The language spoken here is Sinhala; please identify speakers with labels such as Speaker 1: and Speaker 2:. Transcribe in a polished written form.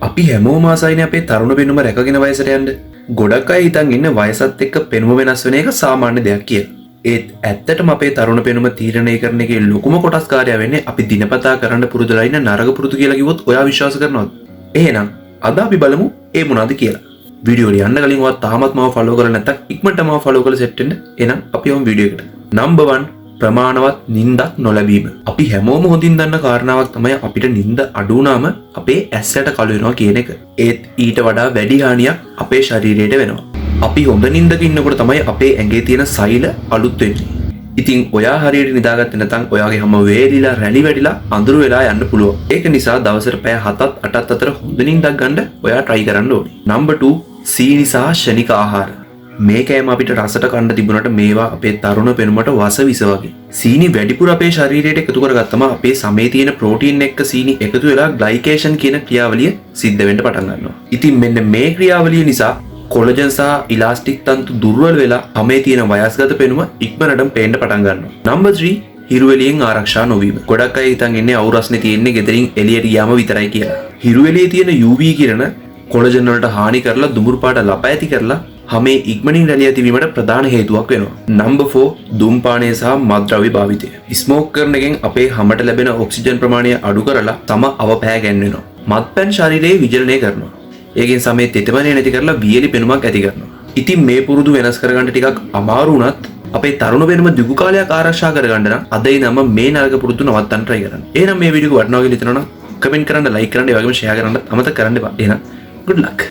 Speaker 1: අපි හැමෝම ආසයිනේ අපේ තරුණ පෙනුම රැකගෙන වයසට යන්න. ගොඩක් අය හිතන් ඉන්න වයසත් එක්ක පෙනුම වෙනස් වෙන එක සාමාන්‍ය දෙයක් කියලා. ඒත් ඇත්තටම අපේ තරුණ පෙනුම තීරණය කරන එකේ ලොකුම කොටස්කාරයා වෙන්නේ අපි දිනපතා කරන්න පුරුදුලා ඉන්න නරක පුරුදු කියලා කිව්වොත් ඔයා විශ්වාස කරනවද? එහෙනම් අද අපි බලමු ඒ මොනවද කියලා. වීඩියෝ එක යන්න කලින් ඔයා තාමත් මාව ෆලෝ කරලා නැත්නම් ඉක්මනට මාව ෆලෝ කරලා සෙට් වෙන්න. එහෙනම් අපි යමු වීඩියෝ එකට. නම්බර් 1 ප්‍රමාණවත් නිින්දක් නොලැබීම. අපි හැමෝම හොඳින් දන්න කාරණාවක් තමයි අපිට නිින්ද අඩු වුණාම අපේ ඇස්සට කළු වෙනවා කියන එක. ඒත් ඊට වඩා වැඩි හානියක් අපේ ශරීරයට වෙනවා. අපි හොඳ නිින්දක ඉන්නකොට තමයි අපේ ඇඟේ තියෙන සෛල අලුත් වෙන්නේ. ඉතින් ඔයා හරියට නිදාගත්තේ නැත්නම් ඔයාගේ හැම වේලිලා රැලි වැටිලා අඳුර වෙලා යන්න පුළුවන්. ඒක නිසා දවසට පැය 7ත් 8ත් අතර හොඳ නිින්දක් ගන්න ඔයා try කරන්න ඕනේ. නම්බර් 2 සීනි සහ ශනික ආහාර. මේකෑම අපිට රසට කන්න තිබුණට මේවා අපේ තරුණ පෙනුමට වස විස වගේ. සීනි වැඩිපුර අපේ ශරීරයට එකතු කරගත්තම අපේ සමේ තියෙන ප්‍රෝටීන් එක්ක සීනි එකතු වෙලා ග්ලයිකේෂන් කියන ක්‍රියාවලිය සිද්ධ වෙන්න පටන් ගන්නවා. ඉතින් මෙන්න මේ ක්‍රියාවලිය නිසා කොලජන් සහ ඉලාස්ටික් තන්තු දුර්වල වෙලා හැමේ තියෙන වයස්ගත පෙනුම ඉක්මනටම පේන්න පටන් ගන්නවා. නම්බර් 3 හිරු එළියෙන් ආරක්ෂා නොවීම. ගොඩක් අය හිතන් ඉන්නේ අවුරස්නේ තියෙන්නේ ගෙදරින් එළියට ගියාම විතරයි කියලා. හිරු එළියේ තියෙන UV කිරණ කොලජන් වලට හානි කරලා දුඹුරු පාට ලප ඇති කරලා හැමේ ඉක්මනින් රැලිය ඇතිවීමට ප්‍රධාන හේතුවක් වෙනවා. නම්බර් 4 ධූම්පානය සහ මත්ද්‍රව්‍ය භාවිතය. ස්මෝක් කරන එකෙන් අපේ හැමට ලැබෙන ඔක්සිජන් ප්‍රමාණය අඩු කරලා තම අවපෑ ගැන්වෙනවා. මත්පැන් ශරීරයේ විජලනය කරනවා. ඒකෙන් සමේ තෙතමනය නැති කරලා වියලි පෙනුමක් ඇති කරනවා. ඉතින් මේ පුරුදු වෙනස් කරගන්න ටිකක් අමාරු වුණත් අපේ තරුණ පෙනුම දිගු කාලයක් ආරක්ෂා කරගන්න නම් අද ඉඳන්ම මේ නරක පුරුදු නවත්තන්න try කරන්න. එහෙනම් මේ වීඩියෝ එක වටිනවා කියලා හිතනවා නම් කමෙන්ට් කරන්න, ලයික් කරන්න, ඒ වගේම ෂෙයා කරන්න අමතක කරන්න එපා. එහෙනම් good luck.